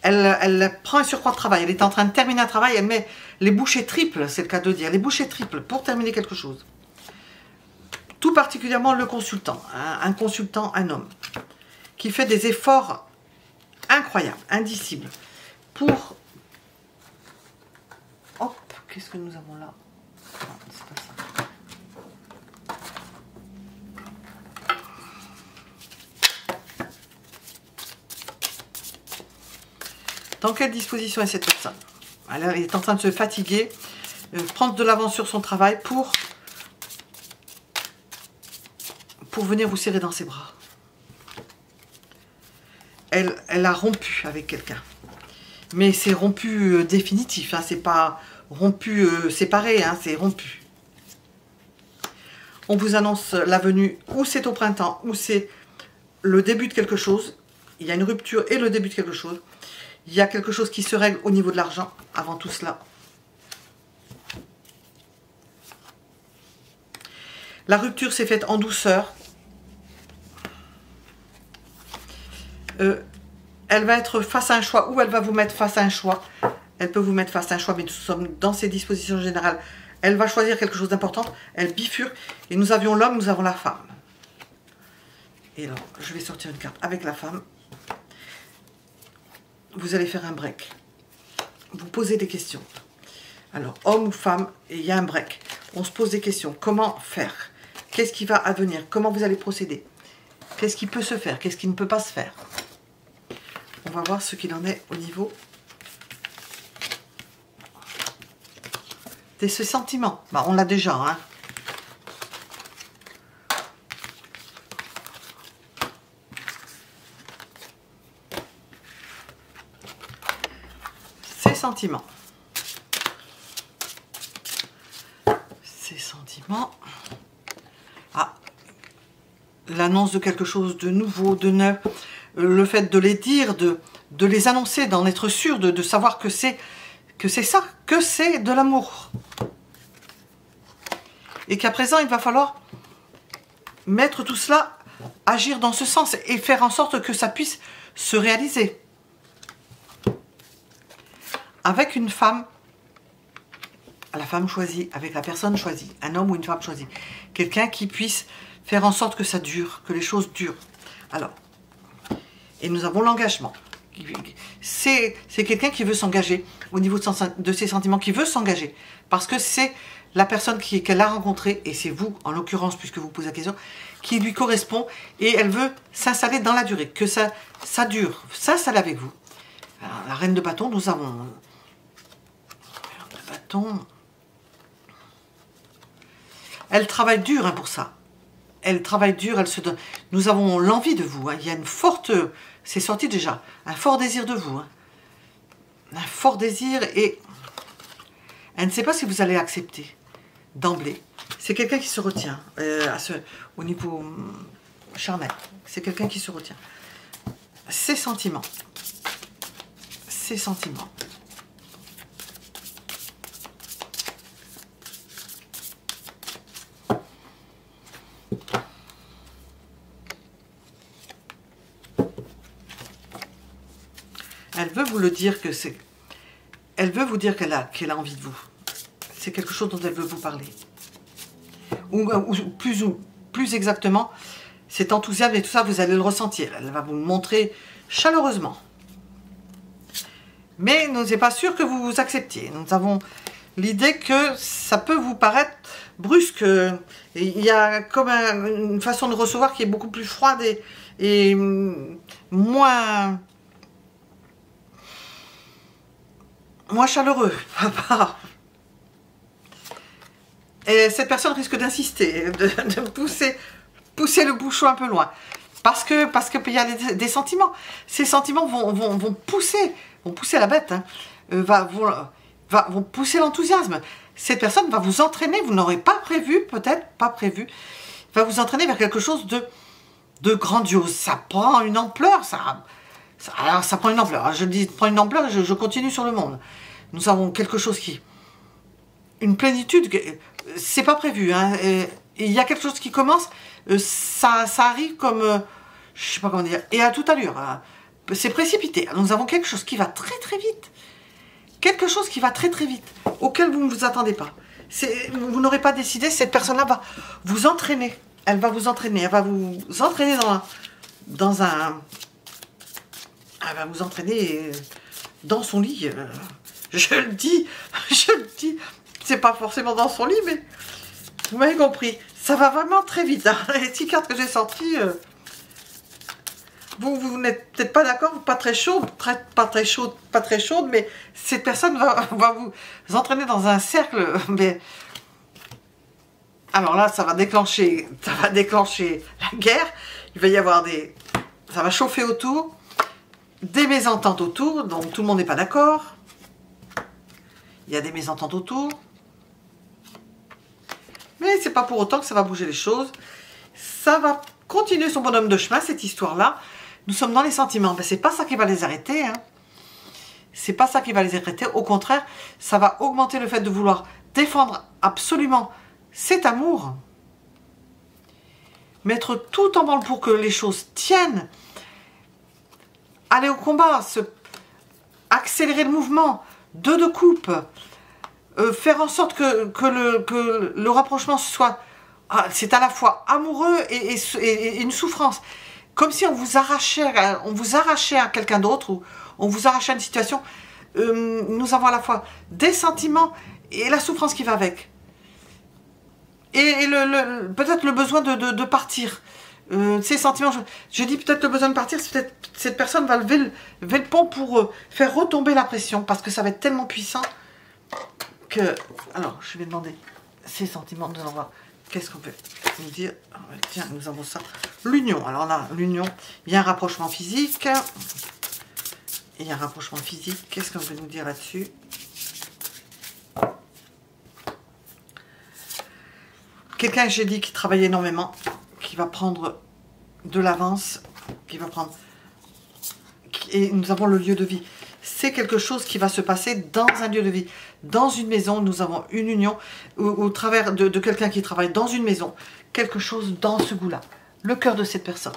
[SPEAKER 1] Elle prend un surcroît de travail. Elle est en train de terminer un travail. Elle met les bouchées triples, c'est le cas de dire. Les bouchées triples pour terminer quelque chose. Tout particulièrement le consultant, hein, un consultant, un homme, qui fait des efforts incroyables, indicibles, pour... Hop, qu'est-ce que nous avons là? Non, c'est pas ça. Dans quelle disposition est cette personne? Elle est en train de se fatiguer, prendre de l'avance sur son travail pour venir vous serrer dans ses bras. Elle a rompu avec quelqu'un. Mais c'est rompu définitif, hein, c'est pas rompu séparé, hein, c'est rompu. On vous annonce la venue, ou c'est au printemps, ou c'est le début de quelque chose. Il y a une rupture et le début de quelque chose. Il y a quelque chose qui se règle au niveau de l'argent avant tout cela. La rupture s'est faite en douceur. Elle va être face à un choix ou elle va vous mettre face à un choix. Elle peut vous mettre face à un choix, mais nous sommes dans ces dispositions générales. Elle va choisir quelque chose d'important. Elle bifurque. Et nous avions l'homme, nous avons la femme. Et alors, je vais sortir une carte avec la femme. Vous allez faire un break. Vous posez des questions. Alors, homme ou femme, il y a un break. On se pose des questions. Comment faire? Qu'est-ce qui va advenir? Comment vous allez procéder? Qu'est-ce qui peut se faire? Qu'est-ce qui ne peut pas se faire? On va voir ce qu'il en est au niveau de ce sentiment. Bah, on l'a déjà, hein. Ces sentiments. Ces sentiments. Ah, l'annonce de quelque chose de nouveau, de neuf. Le fait de les dire, de les annoncer, d'en être sûr, de savoir que c'est ça, que c'est de l'amour. Et qu'à présent, il va falloir mettre tout cela, agir dans ce sens et faire en sorte que ça puisse se réaliser. Avec une femme, la femme choisie, avec la personne choisie, un homme ou une femme choisie, quelqu'un qui puisse faire en sorte que ça dure, que les choses durent. Alors, et nous avons l'engagement. C'est quelqu'un qui veut s'engager au niveau de ses sentiments, qui veut s'engager. Parce que c'est la personne qu'elle a rencontrée, et c'est vous, en l'occurrence, puisque vous posez la question, qui lui correspond, et elle veut s'installer dans la durée, que ça dure, s'installer avec vous. Alors, la reine de bâton, nous avons... La reine de bâton... Elle travaille dur, hein, pour ça. Elle travaille dur, elle se donne... Nous avons l'envie de vous, hein. Il y a une forte... C'est sorti déjà. Un fort désir de vous. Hein. Un fort désir et... Elle ne sait pas si vous allez accepter d'emblée. C'est quelqu'un qui se retient au niveau charnel. C'est quelqu'un qui se retient. Ses sentiments. Ses sentiments. Elle veut vous le dire que c'est... Elle veut vous dire qu'elle a envie de vous. C'est quelque chose dont elle veut vous parler. Ou plus exactement, cet enthousiasme et tout ça, vous allez le ressentir. Elle va vous le montrer chaleureusement. Mais nous n'est pas sûr que vous vous acceptiez. Nous avons l'idée que ça peut vous paraître brusque. Il y a comme une façon de recevoir qui est beaucoup plus froide et moins chaleureux. Et cette personne risque d'insister, de pousser le bouchon un peu loin. Parce que il y a des sentiments. Ces sentiments vont pousser la bête, hein, vont pousser l'enthousiasme. Cette personne va vous entraîner, vous n'aurez pas prévu, peut-être pas prévu, va vous entraîner vers quelque chose de grandiose. Ça prend une ampleur, alors ça prend une ampleur. Je dis prend une ampleur et je continue sur le monde. Nous avons quelque chose une plénitude, c'est pas prévu, hein. Il y a quelque chose qui commence, ça arrive comme, je sais pas comment dire, et à toute allure, hein. C'est précipité. Nous avons quelque chose qui va très très vite, quelque chose qui va très très vite, auquel vous ne vous attendez pas. Vous n'aurez pas décidé, cette personne-là va vous entraîner elle va vous entraîner. Elle va vous entraîner dans un... Elle va vous entraîner dans son lit. Je le dis, je le dis. C'est pas forcément dans son lit, mais vous m'avez compris. Ça va vraiment très vite. Hein. Les 6 cartes que j'ai sorties, vous n'êtes peut-être pas d'accord, pas très chaude, pas très chaude, mais cette personne va vous entraîner dans un cercle. Mais alors là, ça va déclencher la guerre. Il va y avoir ça va chauffer autour, des mésententes autour, donc tout le monde n'est pas d'accord. Il y a des mésententes autour. Mais c'est pas pour autant que ça va bouger les choses. Ça va continuer son bonhomme de chemin, cette histoire-là. Nous sommes dans les sentiments. Ben, c'est pas ça qui va les arrêter. Hein. C'est pas ça qui va les arrêter. Au contraire, ça va augmenter le fait de vouloir défendre absolument cet amour. Mettre tout en branle pour que les choses tiennent. Aller au combat, accélérer le mouvement. 2 de coupe. Faire en sorte que le rapprochement soit... c'est à la fois amoureux et une souffrance. Comme si on vous arrachait à quelqu'un d'autre ou on vous arrachait à une situation. Nous avons à la fois des sentiments et la souffrance qui va avec. Et peut-être le besoin de partir. Ces sentiments, je dis peut-être le besoin de partir, c'est peut-être cette personne va lever le pont pour faire retomber la pression parce que ça va être tellement puissant que... Alors, je vais demander ces sentiments, nous allons voir qu'est-ce qu'on peut nous dire. Tiens, nous avons ça. L'union. Alors là, l'union, il y a un rapprochement physique. Il y a un rapprochement physique. Qu'est-ce qu'on peut nous dire là-dessus? Quelqu'un, j'ai dit, qui travaille énormément, qui va prendre de l'avance, qui va prendre... Et nous avons le lieu de vie. C'est quelque chose qui va se passer dans un lieu de vie. Dans une maison, nous avons une union au travers de quelqu'un qui travaille dans une maison. Quelque chose dans ce goût-là. Le cœur de cette personne.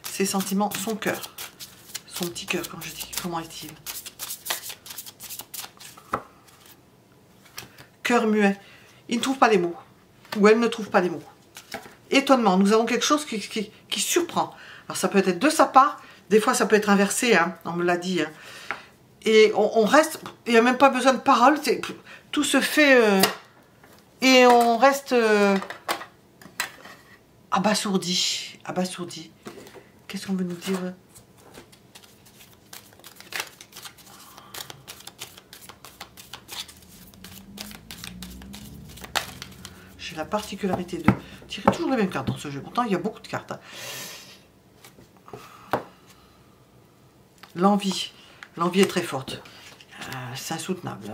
[SPEAKER 1] Ses sentiments, son cœur. Son petit cœur, quand je dis. Comment est-il? Cœur muet. Il ne trouve pas les mots. Ou elle ne trouve pas les mots. Étonnement. Nous avons quelque chose qui surprend. Alors ça peut être de sa part. Des fois, ça peut être inversé. Hein, on me l'a dit. Hein. Et on reste, il n'y a même pas besoin de paroles, tout se fait, et on reste abasourdi. Qu'est-ce qu'on veut nous dire? J'ai la particularité de tirer toujours les mêmes cartes dans ce jeu, pourtant il y a beaucoup de cartes. Hein. L'envie. L'envie est très forte. C'est insoutenable.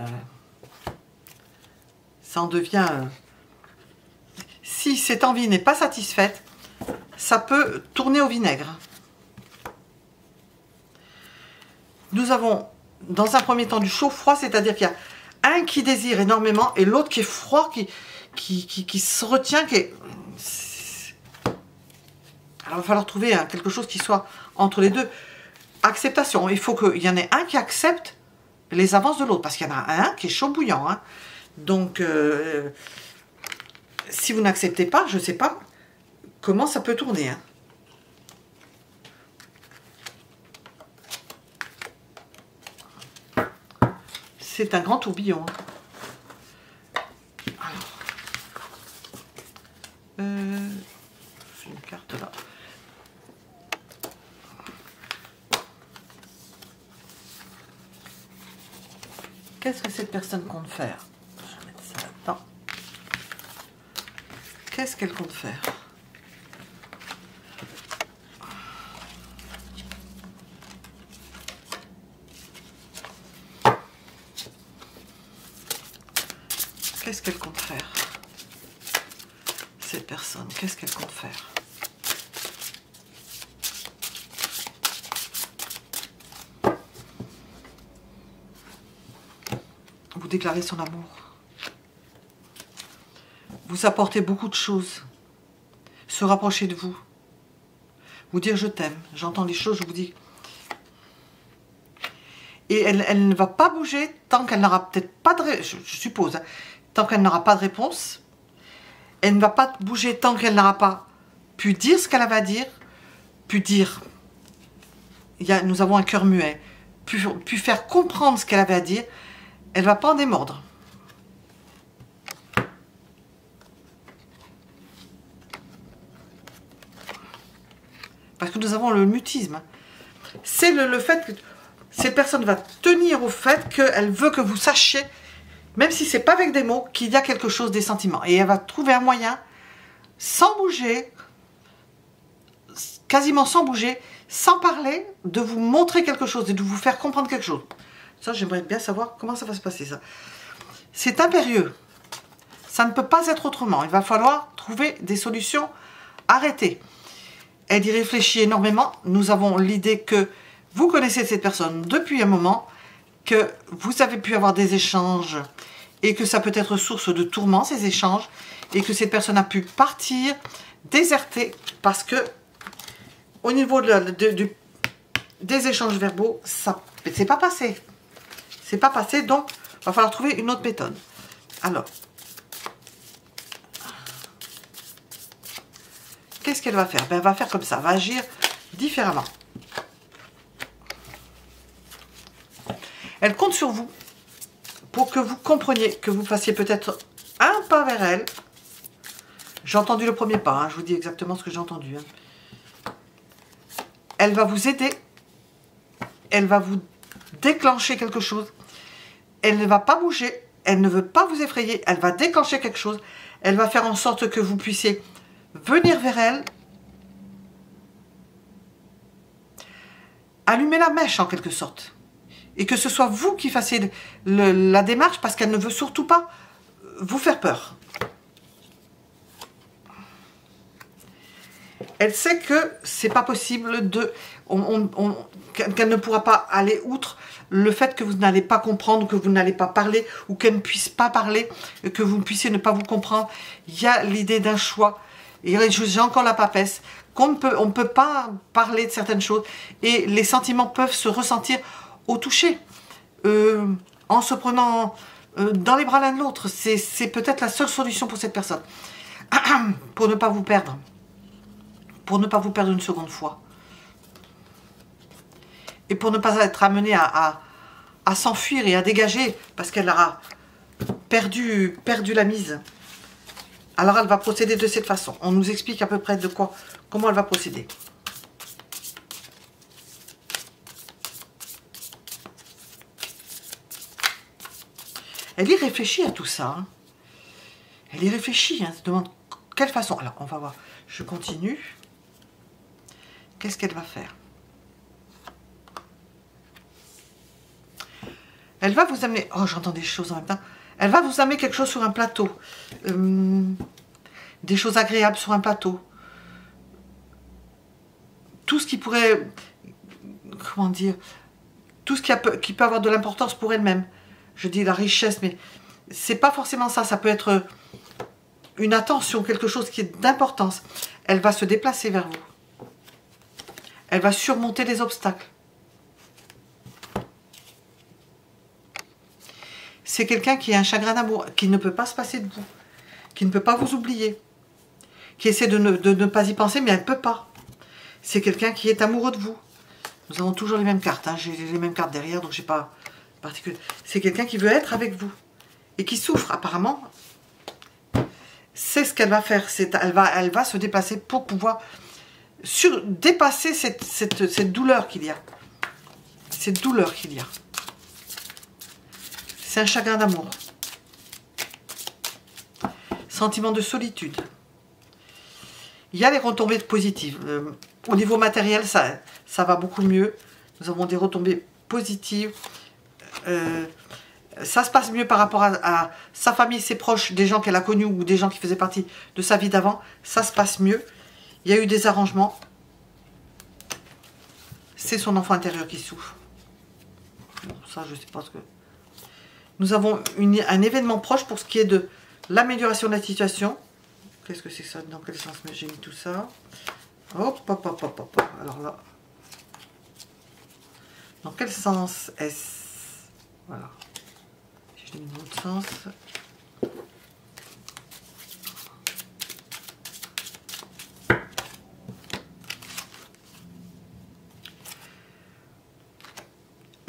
[SPEAKER 1] Ça en devient... Si cette envie n'est pas satisfaite, ça peut tourner au vinaigre. Nous avons, dans un premier temps, du chaud-froid, c'est-à-dire qu'il y a un qui désire énormément et l'autre qui est froid, qui se retient, qui est... Alors, il va falloir trouver quelque chose qui soit entre les deux. Acceptation, il faut qu'il y en ait un qui accepte les avances de l'autre, parce qu'il y en a un qui est chaud bouillant. Hein. Donc, si vous n'acceptez pas, je ne sais pas comment ça peut tourner. Hein. C'est un grand tourbillon. Hein. Alors, j'ai une carte là. Qu'est-ce que cette personne compte faire? Je vais mettre ça là-dedans. Qu'est-ce qu'elle compte faire? Qu'est-ce qu'elle compte faire? Cette personne, qu'est-ce qu'elle compte faire? Vous déclarez son amour. Vous apportez beaucoup de choses. Se rapprocher de vous. Vous dire je t'aime. J'entends les choses, je vous dis. Et elle ne va pas bouger tant qu'elle n'aura peut-être pas de... Je suppose. Hein, tant qu'elle n'aura pas de réponse. Elle ne va pas bouger tant qu'elle n'aura pas pu dire ce qu'elle avait à dire, pu dire, nous avons un cœur muet, pu faire comprendre ce qu'elle avait à dire, elle ne va pas en démordre. Parce que nous avons le mutisme. C'est le fait que cette personne va tenir au fait qu'elle veut que vous sachiez, même si ce n'est pas avec des mots, qu'il y a quelque chose, des sentiments. Et elle va trouver un moyen, sans bouger, quasiment sans bouger, sans parler, de vous montrer quelque chose et de vous faire comprendre quelque chose. Ça, j'aimerais bien savoir comment ça va se passer, ça. C'est impérieux. Ça ne peut pas être autrement. Il va falloir trouver des solutions arrêtées. Elle y réfléchit énormément. Nous avons l'idée que vous connaissez cette personne depuis un moment, que vous avez pu avoir des échanges et que ça peut être source de tourments, ces échanges, et que cette personne a pu partir, déserter, parce que au niveau des échanges verbaux, ça c'est pas passé. C'est pas passé, donc il va falloir trouver une autre méthode. Alors, qu'est-ce qu'elle va faire? Ben, elle va faire comme ça, elle va agir différemment. Elle compte sur vous pour que vous compreniez, que vous fassiez peut-être un pas vers elle. J'ai entendu le premier pas, hein, je vous dis exactement ce que j'ai entendu. Hein. Elle va vous aider, elle va vous déclencher quelque chose. Elle ne va pas bouger, elle ne veut pas vous effrayer, elle va déclencher quelque chose. Elle va faire en sorte que vous puissiez venir vers elle, allumer la mèche en quelque sorte. Et que ce soit vous qui fassiez la démarche parce qu'elle ne veut surtout pas vous faire peur. Elle sait que c'est pas possible qu'elle ne pourra pas aller outre le fait que vous n'allez pas comprendre, que vous n'allez pas parler, ou qu'elle ne puisse pas parler, que vous puissiez ne pas vous comprendre. Il y a l'idée d'un choix. Et j'ai encore la papesse, on ne peut pas parler de certaines choses, et les sentiments peuvent se ressentir au toucher, en se prenant dans les bras l'un de l'autre. C'est peut-être la seule solution pour cette personne, pour ne pas vous perdre. Pour ne pas vous perdre une seconde fois. Et pour ne pas être amené à s'enfuir et à dégager parce qu'elle aura perdu la mise. Alors elle va procéder de cette façon. On nous explique à peu près comment elle va procéder. Elle y réfléchit à tout ça. Hein. Elle y réfléchit. Hein. Elle se demande quelle façon. Alors on va voir. Je continue. Qu'est-ce qu'elle va faire? Elle va vous amener... Oh, j'entends des choses en même temps. Elle va vous amener quelque chose sur un plateau. Des choses agréables sur un plateau. Tout ce qui pourrait... Comment dire? Tout ce qui peut avoir de l'importance pour elle-même. Je dis la richesse, mais c'est pas forcément ça. Ça peut être une attention, quelque chose qui est d'importance. Elle va se déplacer vers vous. Elle va surmonter les obstacles. C'est quelqu'un qui a un chagrin d'amour, qui ne peut pas se passer de vous, qui ne peut pas vous oublier, qui essaie de ne pas y penser, mais elle ne peut pas. C'est quelqu'un qui est amoureux de vous. Nous avons toujours les mêmes cartes, hein. J'ai les mêmes cartes derrière, donc je n'ai pas particulier. C'est quelqu'un qui veut être avec vous et qui souffre, apparemment. C'est ce qu'elle va faire, elle va se déplacer pour pouvoir dépasser cette douleur qu'il y a. Cette douleur qu'il y a. C'est un chagrin d'amour. Sentiment de solitude. Il y a les retombées positives. Au niveau matériel, ça va beaucoup mieux. Nous avons des retombées positives. Ça se passe mieux par rapport à sa famille, ses proches, des gens qu'elle a connus ou des gens qui faisaient partie de sa vie d'avant. Ça se passe mieux. Il y a eu des arrangements. C'est son enfant intérieur qui souffre. Bon, ça, je ne sais pas ce que... Nous avons un événement proche pour ce qui est de l'amélioration de la situation. Qu'est-ce que c'est ça? Dans quel sens j'ai mis tout ça? Hop, hop, hop, hop, hop. Alors là. Dans quel sens est-ce? Voilà. Je l'ai mis dans l'autre sens.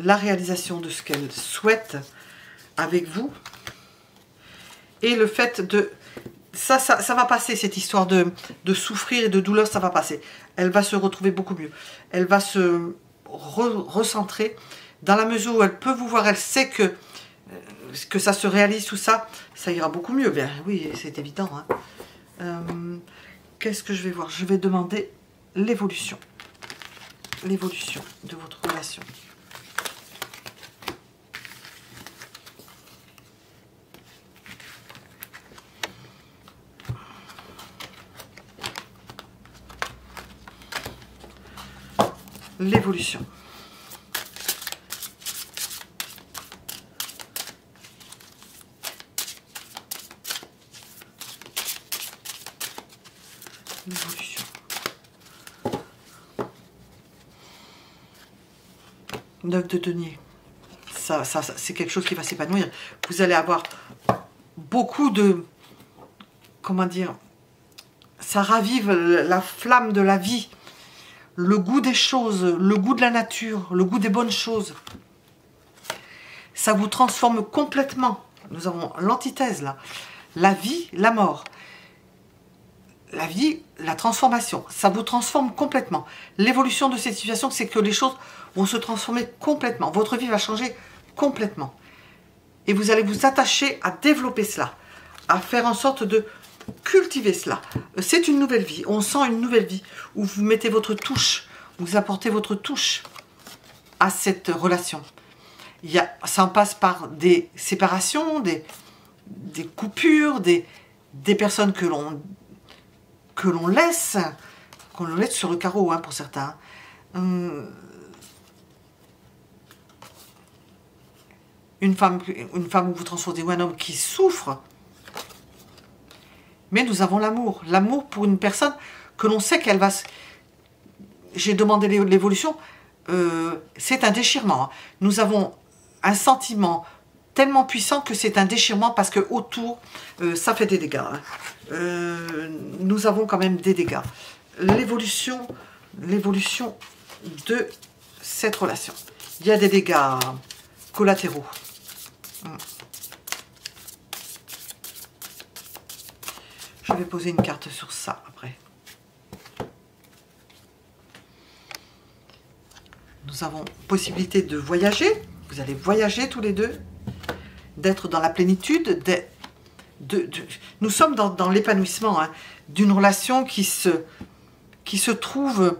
[SPEAKER 1] la réalisation de ce qu'elle souhaite avec vous. Et le fait de... Ça va passer, cette histoire de souffrir et de douleur, ça va passer. Elle va se retrouver beaucoup mieux. Elle va se recentrer dans la mesure où elle peut vous voir, elle sait que ça se réalise, tout ça, ça ira beaucoup mieux. Bien, oui, c'est évident. Hein. Qu'est-ce que je vais voir? Je vais demander l'évolution. L'évolution de votre relation. L'évolution. L'évolution. 9 de denier. Ça c'est quelque chose qui va s'épanouir. Vous allez avoir beaucoup de... Comment dire? Ça ravive la flamme de la vie. Le goût des choses, le goût de la nature, le goût des bonnes choses. Ça vous transforme complètement. Nous avons l'antithèse là. La vie, la mort. La vie, la transformation. Ça vous transforme complètement. L'évolution de cette situation, c'est que les choses vont se transformer complètement. Votre vie va changer complètement. Et vous allez vous attacher à développer cela. À faire en sorte de cultiver cela. C'est une nouvelle vie. On sent une nouvelle vie où vous mettez votre touche. Vous apportez votre touche à cette relation. Ça en passe par des séparations, des coupures, des personnes que l'on laisse sur le carreau, hein, pour certains. Une femme où vous transformez, ou un homme qui souffre. Mais nous avons l'amour. L'amour pour une personne que l'on sait qu'elle va... J'ai demandé l'évolution. C'est un déchirement. Hein. Nous avons un sentiment tellement puissant que c'est un déchirement parce que autour, ça fait des dégâts. Hein. Nous avons quand même des dégâts. L'évolution de cette relation. Il y a des dégâts collatéraux. Je vais poser une carte sur ça après. Nous avons possibilité de voyager. Vous allez voyager tous les deux. D'être dans la plénitude. Nous sommes dans l'épanouissement, hein, d'une relation qui se trouve...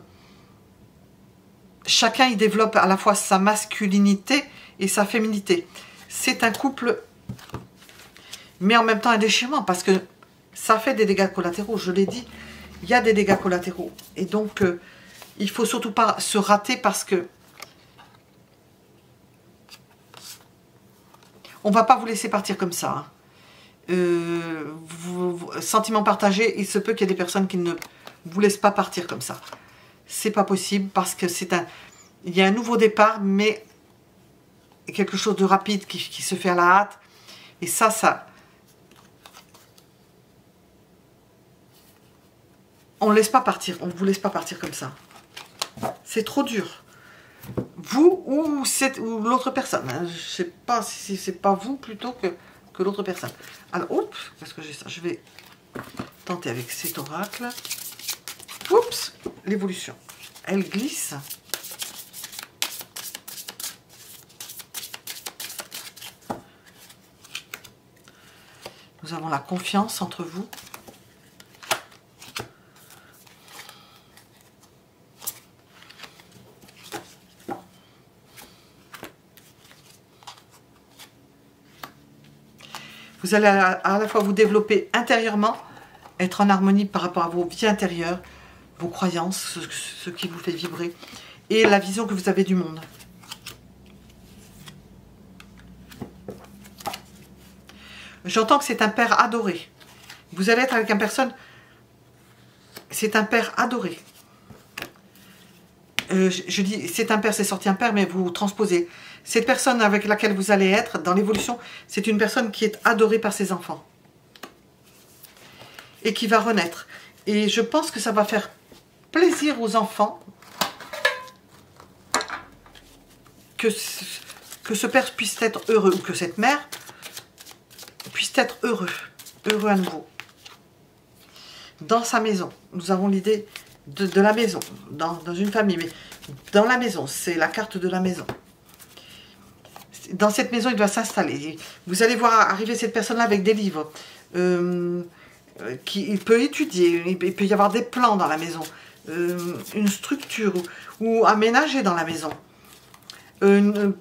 [SPEAKER 1] Chacun y développe à la fois sa masculinité et sa féminité. C'est un couple, mais en même temps un déchirement, parce que ça fait des dégâts collatéraux, je l'ai dit, il y a des dégâts collatéraux. Et donc, il ne faut surtout pas se rater parce que on ne va pas vous laisser partir comme ça. Hein. Sentiments partagés, il se peut qu'il y ait des personnes qui ne vous laissent pas partir comme ça. C'est pas possible parce que il y a un nouveau départ, mais quelque chose de rapide qui se fait à la hâte. Et ça... On ne laisse pas partir, on ne vous laisse pas partir comme ça. C'est trop dur. Vous ou l'autre personne. Hein. Je ne sais pas si c'est pas vous plutôt que l'autre personne. Alors, oups, parce que j'ai ça. Je vais tenter avec cet oracle. Oups, l'évolution. Elle glisse. Nous avons la confiance entre vous. Vous allez à la fois vous développer intérieurement, être en harmonie par rapport à vos vies intérieures, vos croyances, ce qui vous fait vibrer, et la vision que vous avez du monde. J'entends que c'est un père adoré. Vous allez être avec une personne, c'est un père adoré. Je dis, c'est un père, c'est sorti un père, mais vous transposez. Cette personne avec laquelle vous allez être dans l'évolution, c'est une personne qui est adorée par ses enfants. Et qui va renaître. Et je pense que ça va faire plaisir aux enfants. que ce père puisse être heureux, ou que cette mère puisse être heureux à nouveau. Dans sa maison, nous avons l'idée de la maison, dans une famille, mais dans la maison, c'est la carte de la maison. Dans cette maison, il doit s'installer. Vous allez voir arriver cette personne-là avec des livres. Il peut étudier, il peut y avoir des plans dans la maison, une structure, ou aménager dans la maison.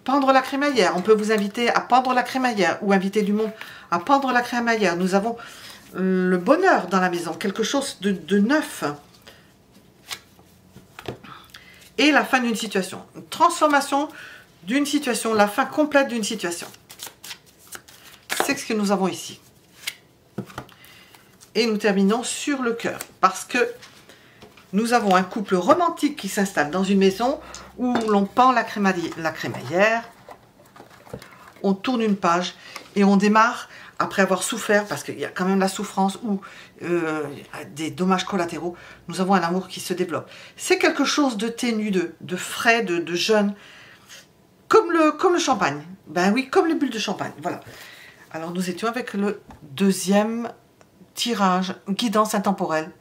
[SPEAKER 1] Pendre la crémaillère, on peut vous inviter à pendre la crémaillère, ou inviter du monde à pendre la crémaillère. Nous avons le bonheur dans la maison, quelque chose de neuf. Et la fin d'une situation, une transformation d'une situation, la fin complète d'une situation. C'est ce que nous avons ici. Et nous terminons sur le cœur, parce que nous avons un couple romantique qui s'installe dans une maison où l'on pend la crémaillère, on tourne une page et on démarre après avoir souffert, parce qu'il y a quand même la souffrance ou des dommages collatéraux. Nous avons un amour qui se développe. C'est quelque chose de ténu, de frais, de jeune, comme le champagne. Ben oui, comme les bulles de champagne. Voilà. Alors nous étions avec le deuxième tirage, guidance intemporelle.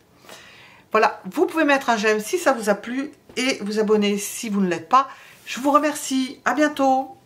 [SPEAKER 1] Voilà, vous pouvez mettre un j'aime si ça vous a plu et vous abonner si vous ne l'êtes pas. Je vous remercie, à bientôt.